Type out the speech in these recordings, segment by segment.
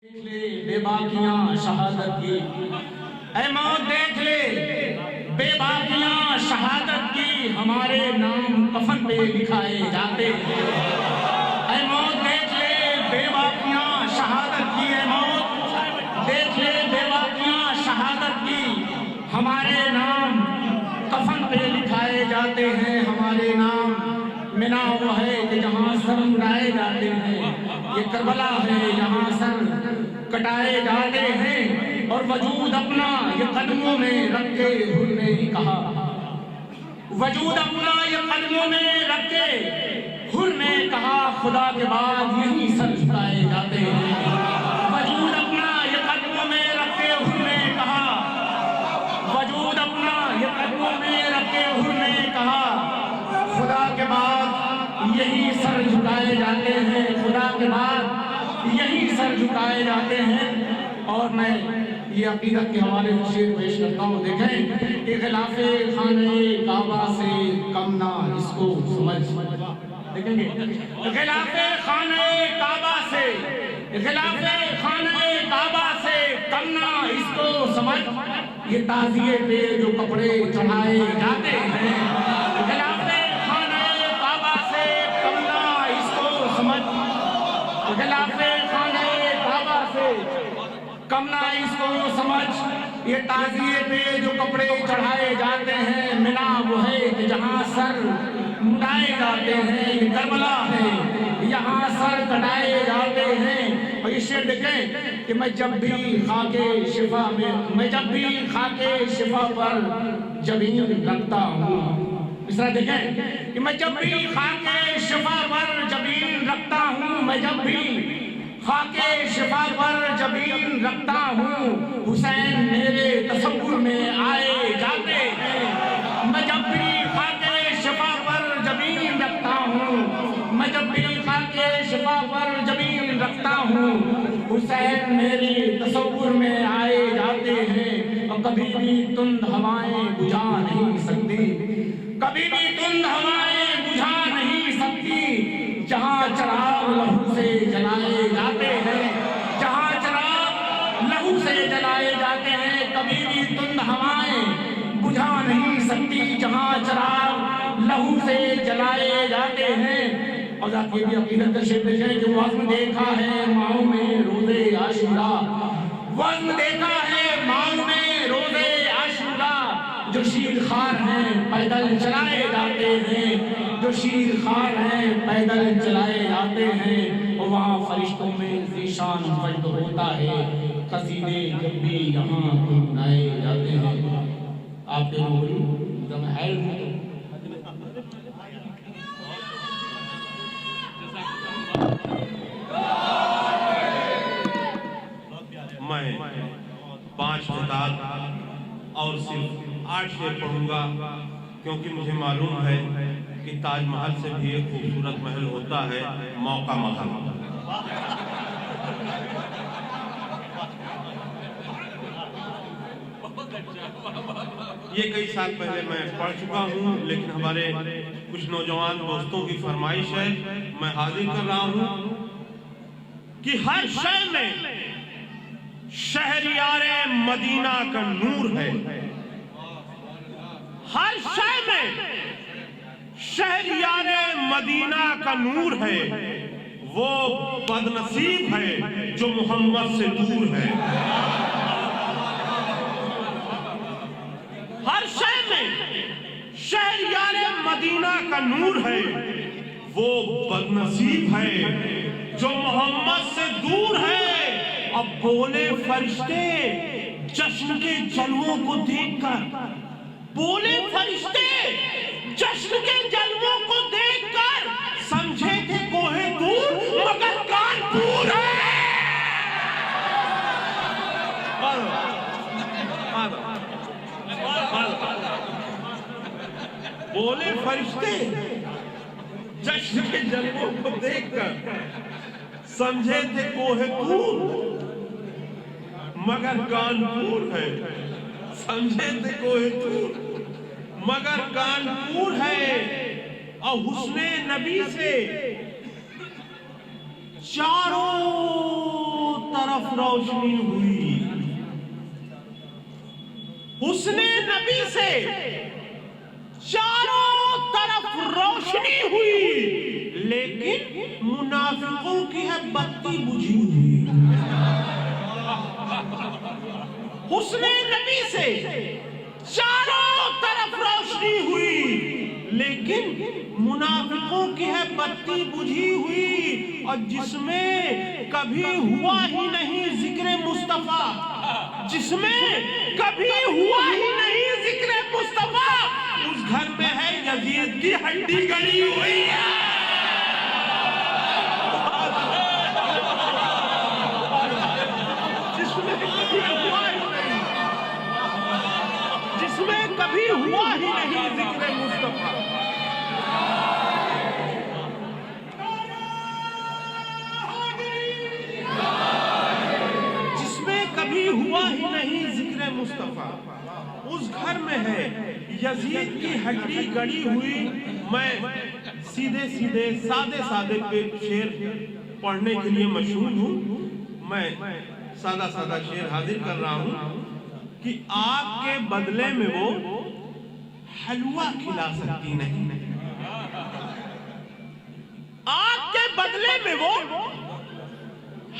بے باقیاں شہادت کی، اے موت دیکھ لے بے باقیاں شہادت کی، ہمارے نام کفن پہ لکھائے جاتے ہیں۔ اے موت دیکھ لے بے باقیاں شہادت کی، اے موت دیکھ لے بے باقیاں شہادت کی، ہمارے نام کفن پہ لکھائے جاتے ہیں۔ ہمارے نام منا وہ ہے کہ جہاں سر اڑائے جاتے ہیں، یہ کربلا ہے یہاں سر کٹائے جاتے ہیں۔ اور وجود اپنا یہ قدموں میں رکھ کے حر نے کہا، وجود اپنا یہ قدموں میں رکھ کے حر نے کہا، خدا کے بعد یہی سر جھکائے جاتے ہیں۔ وجود اپنا یہ قدموں میں رکھ کے حر نے کہا، وجود اپنا یہ قدموں میں رکھ کے حر نے کہا، خدا کے بعد یہی سر جھکائے جاتے ہیں، خدا کے بعد یہی سر جھکائے جاتے ہیں۔ اور میں یہ عقیدت کے حوالے سے شعر پیش کرتا ہوں، دیکھیں کہ خلاف خانہ کعبہ سے کم نہ اس کو سمجھ، دیکھیں گے خلاف خانہ کعبہ سے، خلاف خانہ کعبہ سے کم نہ اس کو سمجھ، یہ تعزیے پہ جو کپڑے چڑھائے جاتے ہیں، خلاف خانہ کعبہ سے کم نہ اس کو سمجھ، خلاف خانہ کعبہ سے کم نہ اس کو سمجھ، یہ تعزیے پہ جو کپڑے چڑھائے جاتے ہیں، منا وہ ہے کہ جہاں سر مڈائے جاتے ہیں، یہ کربلا ہے یہاں سر کٹائے جاتے ہیں۔ اور یہ شعر دیکھیں کہ میں جب بھی خاک شفا میں، میں جب بھی خاک شفا پر جبین رکھتا ہوں، اس طرح دیکھیں کہ میں جب بھی خاک شفا پر جبین رکھتا ہوں، میں جب بھی خاک شفا پر جبین رکھتا ہوں، حسین میرے تصور میں آئے جاتے ہیں۔ میں جب بھی خاک شفا پر جبین رکھتا ہوں، میں جب بھی خاک شفا پر جبین رکھتا ہوں، حسین میری تصور میں آئے جاتے ہیں۔ اور کبھی بھی تند ہوائیں بجھا نہیں سکتی، کبھی بھی تند ہوائیں بجھا نہیں سکتی، جہاں چراغ لہو سے جلائے جاتے ہیں، جہاں چراغ لہو سے جلائے جاتے ہیں، کبھی بھی تند ہوائیں بجھا نہیں سکتی، جہاں چراغ لہو سے جلائے جاتے ہیں۔ اور ذات یہ بھی عقیدت کا شعر دیکھیں کہ وزن دیکھا ہے ماؤں میں روزے عاشورا، وزن دیکھا ہے ماؤں میں روزے عاشورا، جو شیر خوار ہیں پیدل چلائے جاتے ہیں، جو شیر خوار ہیں پیدل چلائے جاتے ہیں۔ اور وہاں فرشتوں میں ذیشان مجد ہوتا ہے، قصیدے جب بھی یہاں گنگنائے جاتے ہیں۔ آپ کے روحی جب میں حیل ہوں میں 5 خطاب اور صرف 8 شعر پڑھوں گا، کیونکہ مجھے معلوم ہے کہ تاج محل سے بھی ایک خوبصورت محل ہوتا ہے موقع محل۔ یہ کئی سال پہلے میں پڑھ چکا ہوں، لیکن ہمارے کچھ نوجوان دوستوں کی فرمائش ہے، میں حاضر کر رہا ہوں کہ ہر شے میں شہریار مدینہ کا نور ہے، ہر شے میں شہریار مدینہ کا نور ہے، وہ بدنصیب ہے جو محمد سے دور ہے۔ ہر شے میں شہریار مدینہ کا نور ہے، وہ بدنصیب ہے جو محمد سے دور ہے۔ اب بولے فرشتے جشن کے جلووں کو دیکھ کر، بولے فرشتے جشن کے جلووں کو دیکھ کر، سمجھے تھے کوہ دور مگر کانپور ہے۔ بولے فرشتے جشن کے جلووں کو دیکھ کر، سمجھے تھے کوہ دور مگر کانپور ہے، سمجھے تھے کوہ دور مگر کانپور ہے۔ اور حسن نبی سے چاروں طرف طرف روشنی ہوئی، حسن نبی سے چاروں طرف روشنی ہوئی، لیکن منافقوں کی ہے بتی بجھی ہوئی۔ حسن نبی سے چاروں طرف روشنی ہوئی، لیکن منافقوں کی ہے بتی بجھی ہوئی، اور جس میں کبھی ہوا ہی نہیں ذکر مصطفیٰ، جس میں کبھی ہوا ہی نہیں ذکر مصطفیٰ، اس گھر میں ہے یزید کی ہڈی گڑی ہوئی ہے۔ جس میں کبھی ہوا ہی نہیں ذکر مصطفیٰ، جس میں کبھی ہوا ہی نہیں ذکر مصطفیٰ، اس گھر میں ہے یزید کی ہڈی گڑی ہوئی۔ میں سیدھے سیدھے سادے سادے شعر پڑھنے کے لیے مشہور ہوں، میں سادہ سادہ شعر حاضر کر رہا ہوں کہ آپ کے بدلے میں وہ حلوہ کھلا سکتی نہیں، آپ کے بدلے میں وہ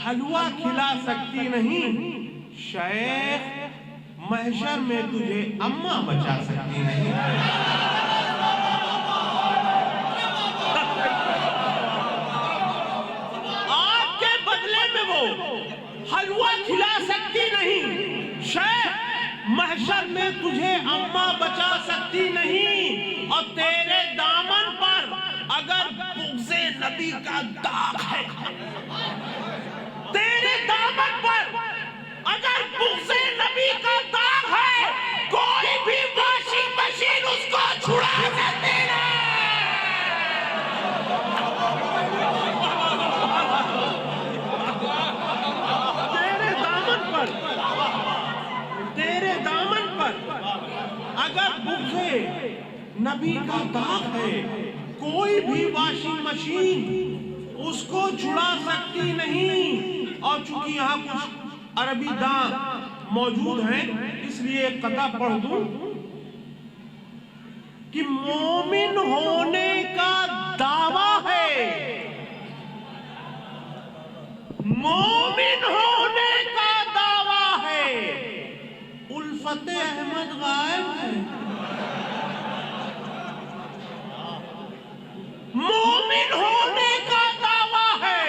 حلوہ کھلا سکتی نہیں، شیخ محشر میں تجھے اماں بچا سکتی نہیں۔ آپ کے بدلے میں وہ حلوہ کھلا سکتی نہیں، شیخ محشر میں تجھے اماں بچا سکتی نہیں، اور تیرے دامن پر اگر بغض نبی کا داغ ہے، تیرے دامن پر اگر بغض نبی کا داغ ہے، کوئی بھی واشنگ مشین اس کو چھڑا سکتی نہیں۔ تیرے دامن پر اگر بغض نبی کا داغ ہے، کوئی بھی واشنگ مشین اس کو چھڑا سکتی نہیں۔ اور چونکہ یہاں کچھ عربی داں موجود ہیں، اس لیے ایک قطعہ پڑھ دوں کہ مومن ہونے کا دعویٰ ہے، مومن ہونے کا دعویٰ ہے، الفت احمد غائب ہے۔ مومن ہونے کا دعویٰ ہے،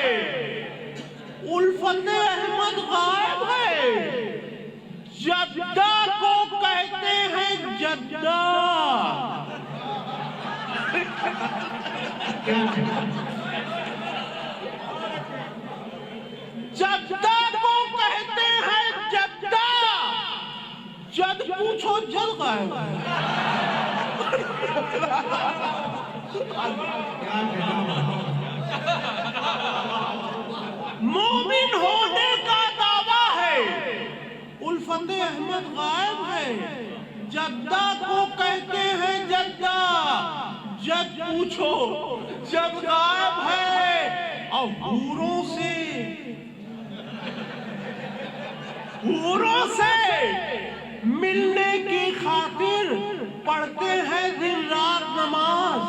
الفت احمد غائب ہے، جدہ کو کہتے ہیں جدہ، جدہ کو کہتے ہیں جدہ، جد پوچھو جد غائب ہے۔ مومن ہونے کا دعویٰ ہے، الفت احمد غائب ہے، جدہ کو کہتے ہیں جدہ، جد پوچھو جد غائب ہے، اور حوروں سے ملنے کی خاطر پڑھتے ہیں دن رات نماز۔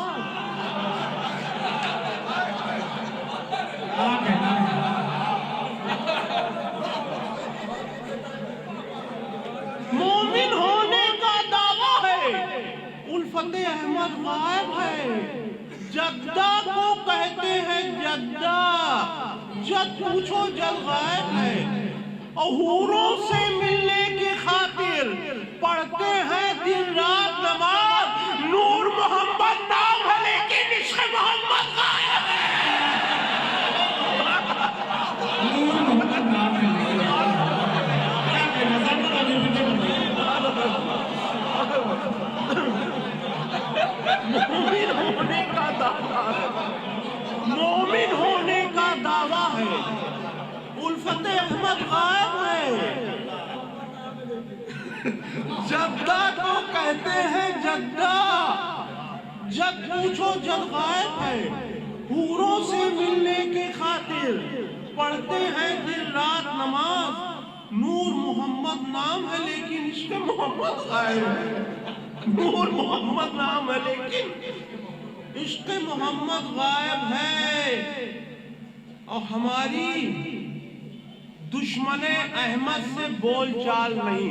مومن ہونے کا دعویٰ ہے، الفت احمد غائب ہے، جدہ کو کہتے ہیں جدہ، جد پوچھو جد غائب ہے، اور حوروں سے ملنے کی خاطر پڑھتے ہیں دن رات نماز۔ نور محمد نام ہے لیکن عشق محمد غائب ہے۔ نور محمد نام ہے مومن ہونے کا دعویٰ ہے، مومن ہونے کا دعویٰ ہے، الفت احمد غائب ہے، جدہ کو کہتے ہیں جدہ، جد پوچھو جد غائب ہے، حوروں سے ملنے کی خاطر پڑھتے ہیں دن رات نماز، نور محمد نام ہے لیکن عشق محمد غائب ہے، نور محمد نام ہے لیکن عشق محمد غائب ہے۔ اور ہماری دشمن احمد سے بول چال نہیں،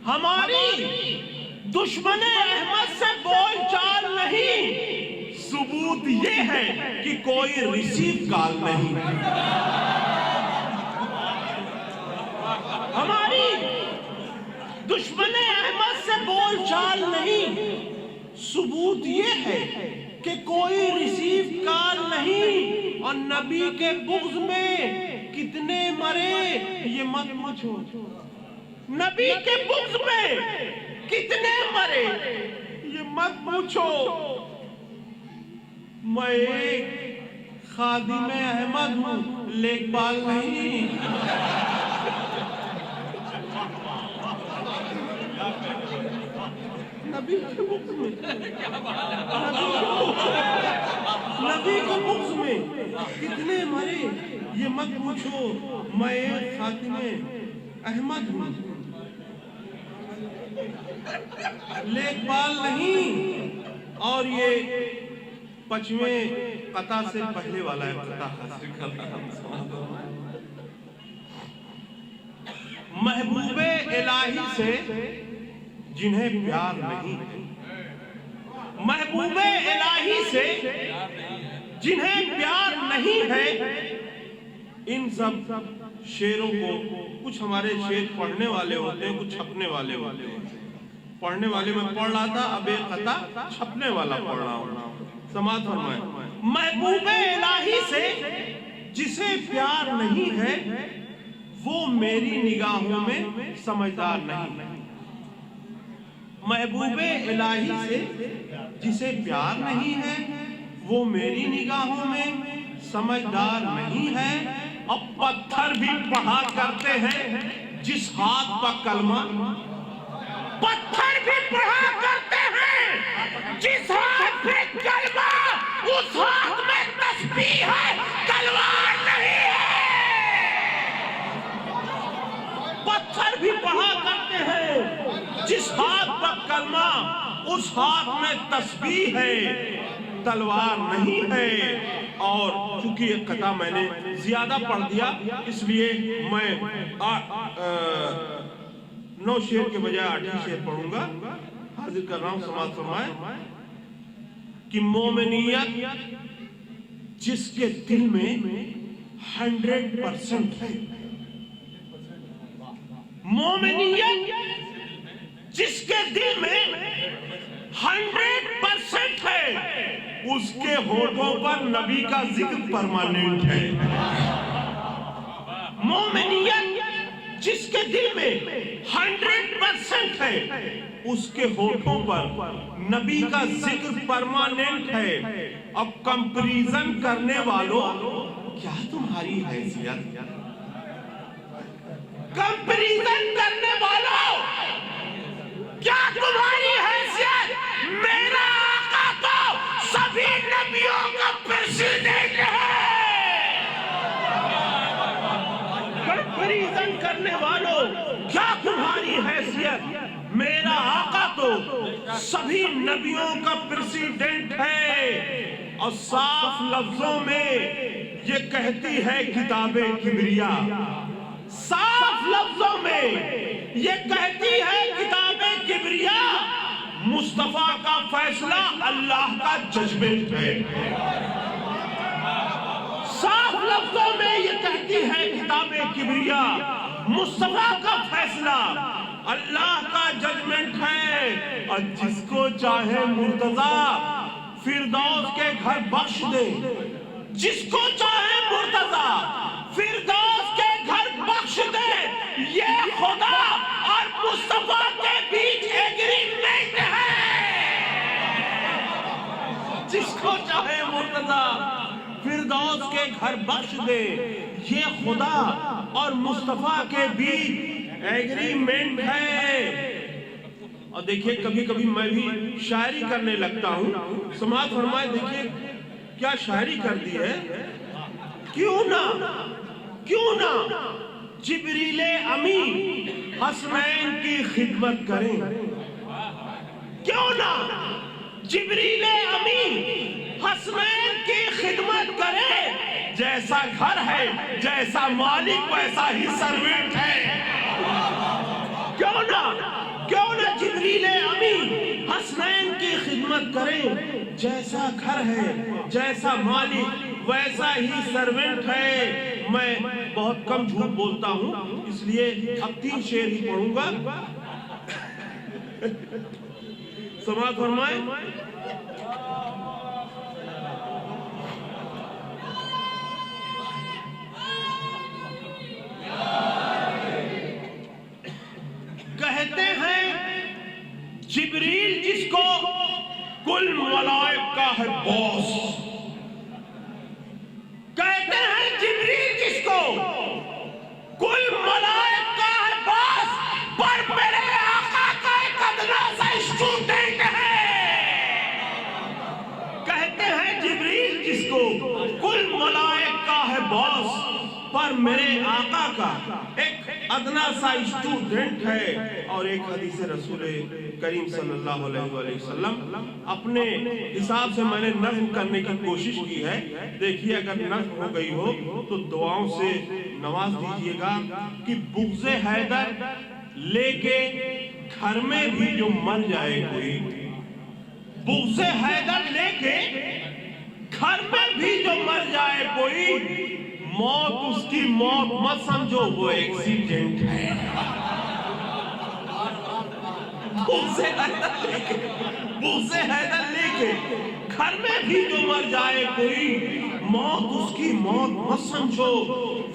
ہماری دشمن احمد سے بول چال نہیں، ثبوت یہ ہے کہ کوئی ریسیو کال نہیں۔ ہماری دشمن احمد سے بول چال نہیں، ثبوت یہ ہے کہ کوئی ریسیو کال نہیں۔ اور نبی کے بغض میں کتنے مرے یہ مت پوچھو، نبی کے بغض میں کتنے مرے یہ مت پوچھو۔ میں ایک خادم احمد ہوں، لیکبال نہیں۔ نبی کے بغض میں، نبی کے بغض میں کتنے مرے یہ مت پوچھو، میں ایک خادم احمد ہوں، لیکبال نہیں۔ اور یہ پنجویں قطع سے پہلے والا ہے، قطع حاصل کرنا۔ محبوب الہی سے جنہیں پیار نہیں، محبوب الہی سے جنہیں پیار نہیں ہے، ان سب شعروں کو کچھ ہمارے شعر پڑھنے والے ہوتے ہیں، کچھ چھپنے والے ہوتے ہیں۔ پڑھنے والے میں پڑھ رہا تھا، اب ایک قطع چھپنے والا پڑھ رہا ہوں، سماعت فرمائیں۔ محبوب الہی سے جسے پیار نہیں ہے وہ میری نگاہوں میں سمجھدار نہیں۔ محبوب الہی سے جسے پیار نہیں ہے وہ میری نگاہوں میں سمجھدار نہیں ہے۔ اب پتھر بھی پڑھا کرتے ہیں جس ہاتھ پر کلمہ، پتھر بھی پڑھا کرتے ہیں جس ہاتھ میں کلمہ، اس ہاتھ میں تسبیح ہے، تلوار نہیں ہے۔ پتھر بھی پڑھا کرتے ہیں جس ہاتھ پر کلمہ، اس ہاتھ میں تسبیح ہے، تلوار نہیں ہے۔ اور چونکہ ایک قطع میں نے زیادہ پڑھ دیا اس لیے میں 9 شعر کے بجائے 8 شعر پڑھوں گا، حاضر کر رہا ہوں، سماعت فرمائیں۔ کہ مومنیت جس کے دل میں 100% ہے، مومنیت جس کے دل میں 100% ہے، اس کے ہونٹوں پر نبی کا ذکر پرماننٹ ہے۔ مومنیت جس کے دل میں 100% ہے، اس کے ہونٹوں پر نبی کا ذکر پرماننٹ ہے۔ اب کمپریزن کرنے والوں کیا تمہاری حیثیت، کمپریزن کرنے والوں کیا تمہاری حیثیت، میرا آقا تو سبھی نبیوں کا پریسیڈنٹ ہے۔ کمپریزن کرنے والوں کیا تمہاری حیثیت، میرا آقا تو سبھی نبیوں کا پریسیڈنٹ ہے۔ اور صاف لفظوں میں یہ کہتی ہے کتاب کبریا، صاف لفظوں میں یہ کہتی ہے کتاب کبریا، مصطفیٰ کا فیصلہ اللہ کا ججمنٹ ہے۔ صاف لفظوں میں یہ کہتی ہے کتاب کبریا، مصطفیٰ کا فیصلہ اللہ کا ججمنٹ ہے۔ اور جس کو چاہے مرتضی فردوس کے گھر بخش دے، جس کو چاہے مرتضی فردوس کے گھر بخش دے، یہ خدا اور مصطفیٰ کے بیچ ایگریمنٹ ہے۔ جس کو چاہے مرتضی فردوس کے گھر بخش دے، یہ خدا اور مصطفیٰ کے بیچ ایگریمنٹ ہے۔ اور دیکھیے کبھی کبھی میں بھی شاعری کرنے لگتا ہوں، سماعت فرمائے، دیکھیے کیا شاعری کر دی ہے۔ کیوں نہ جبریل امی حسنین کی خدمت کریں؟ کیوں نہ جبریل امی حسنین کی خدمت کریں؟ جیسا گھر ہے، جیسا مالک ویسا ہی سروینٹ ہے۔ کیوں نہ جبریل امی حسنین کی خدمت کریں؟ جیسا گھر ہے، جیسا مالک ویسا ہی سروینٹ ہے۔ میں بہت کم جھوٹ بولتا ہوں، اس لیے اب 3 شعر ہی پڑھوں گا، سماعت فرمائیں۔ کہتے ہیں جبریل جس کو کل ملائک کا ہے باس، کہتے ہیں جبریل جس کو کل ملائک کا ہے باس، پر میرے آقا کا ایک ادنا سا اسٹوڈنٹ ہے۔ کہتے ہیں جبریل جس کو کل ملائک کا ہے باس، پر میرے آقا کا ایک ادنا سا اسٹوڈنٹ ہے۔ اور ایک حدیث رسول کریم صلی اللہ علیہ وآلہ وسلم اپنے حساب سے میں نے نظم کرنے کی کوشش کی ہے، دیکھیے اگر نظم ہو گئی ہو تو دعاؤں سے نواز دیجئے گا کہ بغض حیدر لے کے گھر میں بھی جو مر جائے کوئی، بغض حیدر لے کے گھر میں بھی جو مر جائے کوئی، موت اس کی موت مت سمجھو، وہ ایکسیڈنٹ ہے۔ بغض حیدر لے کے گھر میں بھی جو مر جائے کوئی، موت اس کی موت مت سمجھو،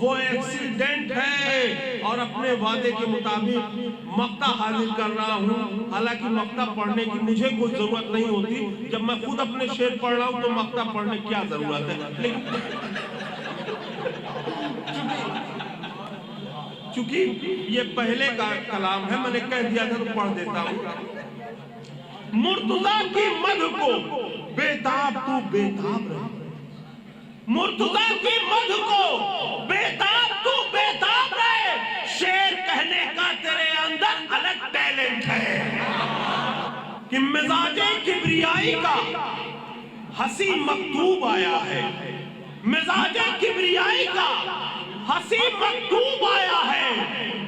وہ ایکسیڈنٹ ہے۔ اور اپنے وعدے کے مطابق مقطع حاضر کر رہا ہوں، حالانکہ مقطع پڑھنے کی مجھے کوئی ضرورت نہیں ہوتی، جب میں خود اپنے شعر پڑھ رہا ہوں تو مقطع پڑھنے کی کیا ضرورت ہے، لیکن چونکہ یہ پہلے کا کلام ہے، میں نے کہہ دیا تھا تو پڑھ دیتا ہوں۔ مرتضیٰ کی مدح کو بےتاب تو بےتاب رہے، مرتضیٰ کی مدح کو بےتاب تو بےتاب رہے، شعر کہنے کا تیرے اندر الگ ٹیلنٹ ہے کہ مزاج کبریائی کا ہنسی مکتوب آیا ہے، مزاج کبریائی کا ہنسی مکتوب آیا ہے،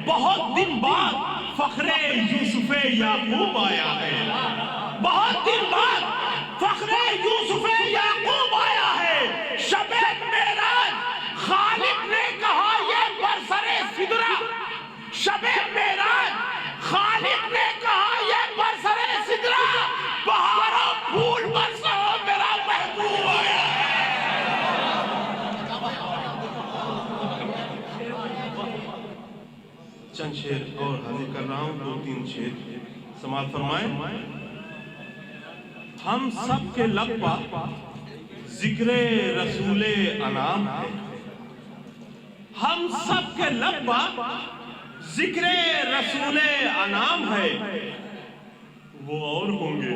بہت دن بعد فخر یوسف یعقوب آیا ہے، بہت دن بعد فخر یوسف یعقوب آیا ہے۔ شب معراج خالق نے کہا یہ برسر سدرہ، شب معراج خالق نے کہا یہ برسر سدرہ، بہاروں پھول برسو میرا محبوب آیا ہے۔ چند شعر اور حاضر کر رہا ہوں، 2-3 شعر سماعت فرمائیں۔ ہم سب کے لب پر ذکر رسول انعام ہے، ہم سب کے لب پر ذکر رسول انعام ہے، وہ اور ہوں گے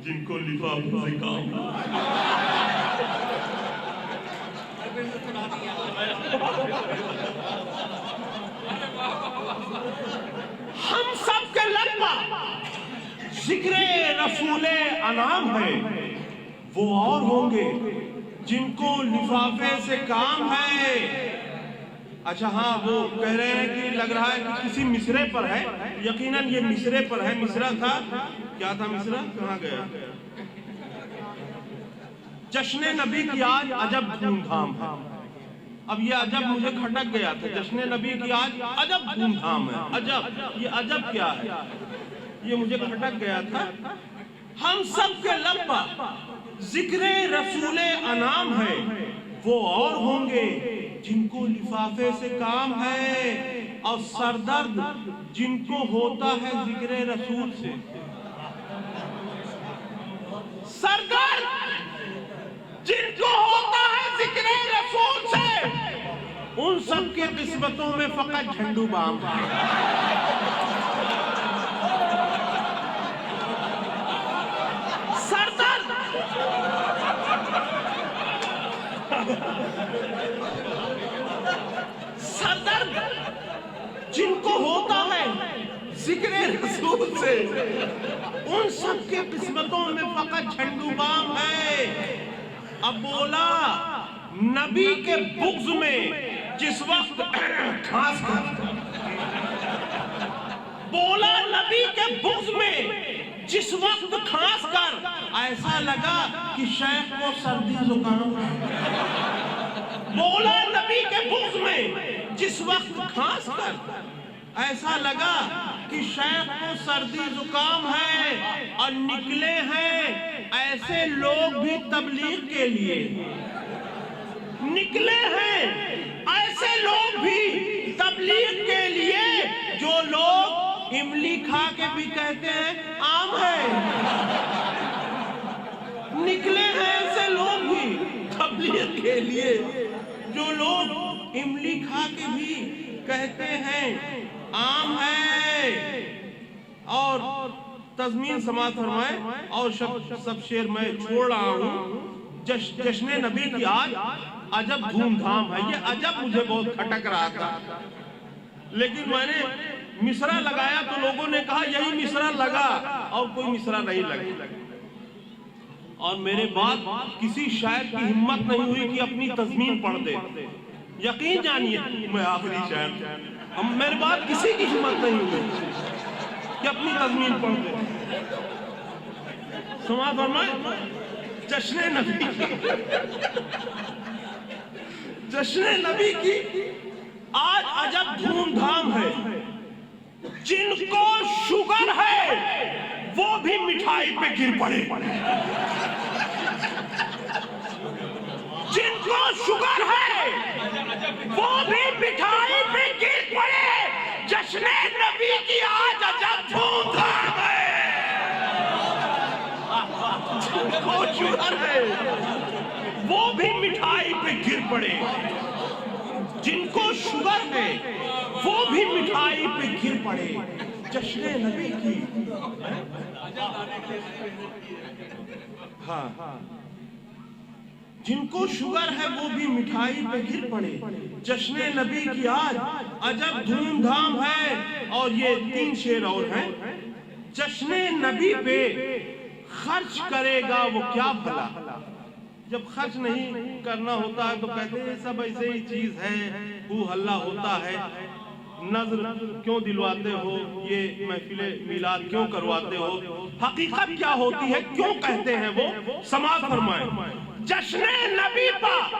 جن کو لفافے سے کام ہم سب کے لب پر ذکر رسول انعام ہے، وہ اور ہوں گے جن کو لفافے سے کام ہے۔ اچھا ہاں، وہ کہہ رہے ہیں کہ لگ رہا ہے کہ کسی مصرے پر ہے، یقیناً یہ مصرے پر ہے۔ مصرا تھا، کیا تھا مصرا؟ کہاں گیا؟ جشن نبی کی آج عجب دھوم دھام ہے۔ اب یہ عجب مجھے کھٹک گیا تھا، جشن نبی کی آج عجب دھوم دھام ہے۔ عجب، یہ عجب کیا ہے؟ یہ مجھے کھٹک گیا تھا۔ ہم سب کے لب پر ذکر رسول انعام ہے، وہ اور ہوں گے جن کو لفافے سے کام ہے، اور سردرد جن کو ہوتا ہے ذکر رسول سے۔ سردرد جن کو ہوتا ہے ذکر رسول سے، ان سب کے قسمتوں میں فقط جھنڈو بام ہے۔ سردرد جن کو ہوتا ہے ذکر رسول سے، ان سب کے قسمتوں میں فقط جھنڈو بام ہے۔ اب بولا نبی کے بغض میں جس وقت خاص کر، بولا نبی کے بغض میں جس وقت خاص کر ایسا لگا کہ شیخ کو سردی زکام ہے۔ بولا نبی کے بغض میں جس وقت خاص کر ایسا لگا کہ شیخ کو سردی زکام ہے، اور نکلے ہیں ایسے لوگ بھی تبلیغ کے لیے، نکلے ہیں ایسے لوگ بھی تبلیغ کے لیے جو لوگ املی کھا کے بھی کہتے ہیں آم ہے۔ نکلے ہیں ایسے لوگ بھی تبلیغ کے لیے جو لوگ املی کھا کے بھی کہتے ہیں آم ہے۔ اور تضمین سماعت فرمائے، اور سب شعر میں چھوڑ رہا ہوں۔ جشن نبی کی آج عجب دھوم دھام ہے۔ یہ عجب مجھے بہت کھٹک رہا تھا، لیکن میں نے مصرع لگایا تو لوگوں نے کہا یہی مصرع لگا، اور کوئی مصرع نہیں لگا۔ اور میرے بعد کسی شاعر کی ہمت نہیں ہوئی کہ اپنی تضمین پڑھ دے۔ یقین جانیے میں آخری شاعر، میرے بعد کسی کی ہمت نہیں ہوئی کہ اپنی تضمین پڑھ دے۔ سماعت فرمائے، جشن نبی کی، جشن نبی کی آج عجب دھوم دھام ہے۔ جن کو شوگر ہے وہ بھی مٹھائی پہ گر پڑے، جن کو شوگر ہے وہ بھی مٹھائی پہ گر پڑے۔ جشن نبی کی آج عجب دھوم دھام ہے۔ جن کو شوگر ہے وہ بھی مٹھائی پہ گر پڑے، جن کو شوگر ہے وہ بھی مٹھائی پہ گر پڑے۔ جشن نبی کی، ہاں، جن کو شوگر ہے وہ بھی مٹھائی پہ گر پڑے۔ جشن نبی کی آج عجب دھوم دھام ہے۔ اور یہ 3 شعر اور ہیں۔ جشن نبی پہ خرچ کرے گا وہ کیا بھلا، جب خرچ نہیں کرنا ہوتا ہے تو کہتے ہیں سب ایسے ہی چیز ہے، ہو ہلہ ہوتا ہے، نظر کیوں دلواتے ہو، یہ محفل میلاد کیوں کرواتے ہو، حقیقت کیا ہوتی ہے، کیوں کہتے ہیں وہ؟ سماعت فرمائیں، جشن نبی پر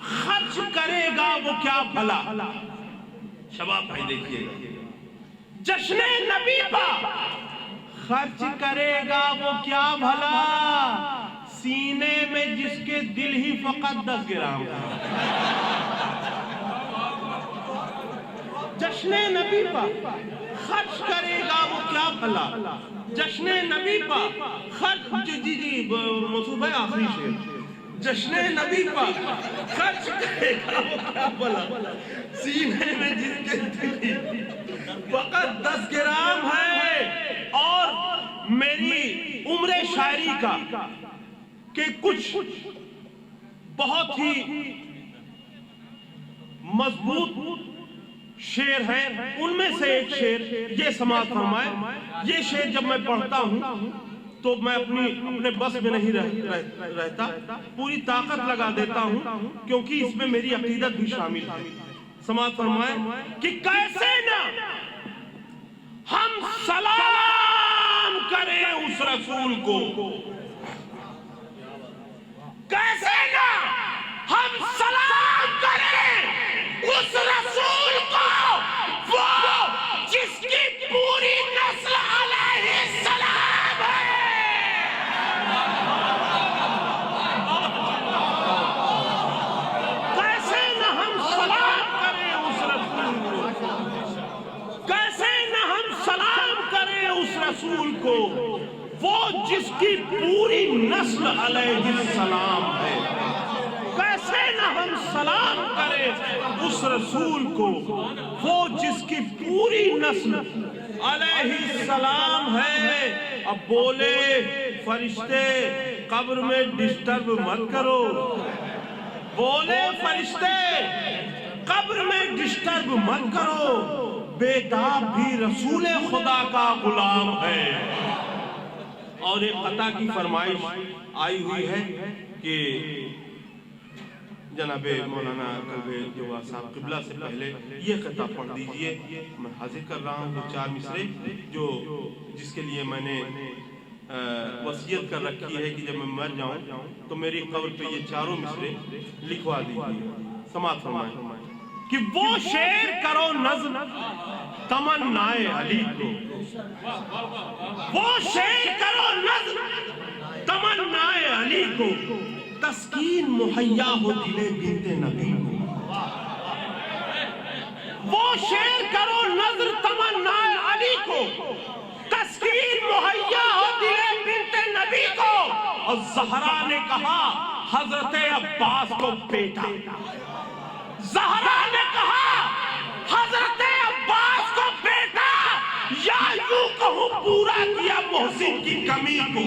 خرچ کرے گا وہ کیا بھلا۔ شباب بھائی دیکھیے گا، جشن نبی پر خرچ کرے گا وہ کیا بھلا، سینے میں جس کے دل ہی فقط 10 گرام ہے۔ جشن نبی پر خرچ کرے گا وہ کیا بھلا، جشن نبی پر خرچ، جی منصور بھائی آخری شعر، جشن نبی پر خرچ کرے گا وہ کیا بھلا، سینے میں جس کے دل ہی فقط 10 گرام ہے۔ اور میری عمر شاعری کا کہ کچھ بہت ہی مضبوط شعر ہیں، ان میں سے ایک شعر یہ سماعت فرمائے۔ یہ شعر جب میں پڑھتا ہوں تو میں اپنے بس میں نہیں رہتا، پوری طاقت لگا دیتا ہوں، کیونکہ اس میں میری عقیدت بھی شامل ہے۔ سماعت فرمائے کہ کیسے نہ ہم سلام کریں اس رسول کو، کیسے نہ ہم سلام کریں اس رسول کو، وہ جس کی پوری نسل علیہ السلام ہے۔ کیسے نہ ہم سلام کریں اس رسول کو، کیسے نہ ہم سلام کریں اس رسول کو، وہ جس کی پوری نسل علیہ السلام ہے۔ کیسے نہ ہم سلام کریں اس رسول کو، وہ جس کی پوری نسل علیہ السلام ہے۔ اب بولے فرشتے قبر میں ڈسٹرب مت کرو، بولے فرشتے قبر میں ڈسٹرب مت کرو، بیداب بھی رسول خدا کا غلام ہے۔ اور ایک قطع کی فرمائش آئی ہوئی ہے کہ جناب مولانا جواد صاحب قبلہ سے پہلے یہ قطع پڑھ دیجئے۔ میں حاضر کر رہا ہوں وہ 4 مصرے جو جس کے لیے میں نے وصیت کر رکھی ہے کہ جب میں مر جاؤں تو میری قبر پہ یہ 4 مصرے لکھوا دیجئے۔ سماعت فرمائیں کہ وہ شعر کرو نظم تمنائے علی کو، وہ شعر کرو نظم تمنائے علی کو، تسکین مہیا ہو دل بنت نبی کو۔ وہ شعر کرو نظر تمنائے علی کو، تسکین مہیا ہو دل بنت نبی کو۔ اور زہرا نے کہا حضرت عباس کو بیٹا، زہرا نے کہا حضرت عباس کو بیٹا، یا یوں کہوں پورا کیا محسن کی کمی کو۔